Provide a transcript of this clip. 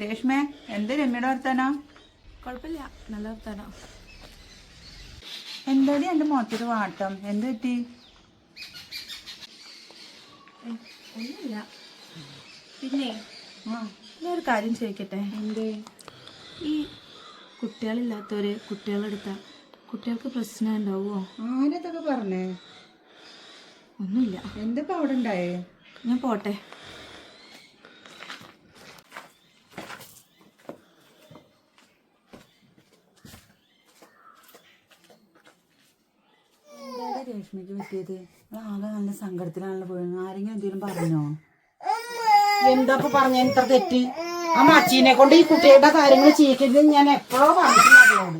രേഷ്മേ, എന്ത് രമ്യയുടെ വർത്താനോ? കുഴപ്പമില്ല, നല്ല വർത്താനോ. എന്താടി എൻ്റെ മുഖത്തൊരു വാട്ടം? എന്ത് പറ്റി? ഒന്നുമില്ല. പിന്നെ ഞാനൊരു കാര്യം ചോദിക്കട്ടെ? എന്ത്? ഈ കുട്ടികളില്ലാത്തവര് കുട്ടികളെടുത്ത കുട്ടികൾക്ക് പ്രശ്നം ഉണ്ടാവുമോ? ആരതൊക്കെ പറഞ്ഞേ? ഒന്നുമില്ല. എന്തൊക്കെ അവിടെ ഉണ്ടായേ? ഞാൻ പോട്ടെ. രേഷ്മയ്ക്ക് പറ്റിയത്? ആകെ നല്ല സങ്കടത്തിലാണല്ലോ പോയത്. ആരെങ്കിലും എന്തെങ്കിലും പറഞ്ഞോ? എന്താ പറഞ്ഞ ഇത്ര തെറ്റ്? ആ മച്ചീനെ കൊണ്ട് ഈ കുട്ടികളുടെ കാര്യങ്ങൾ ചെയ്യിക്കരുത് ഞാൻ എപ്പോഴോ പറഞ്ഞിട്ടുണ്ട്.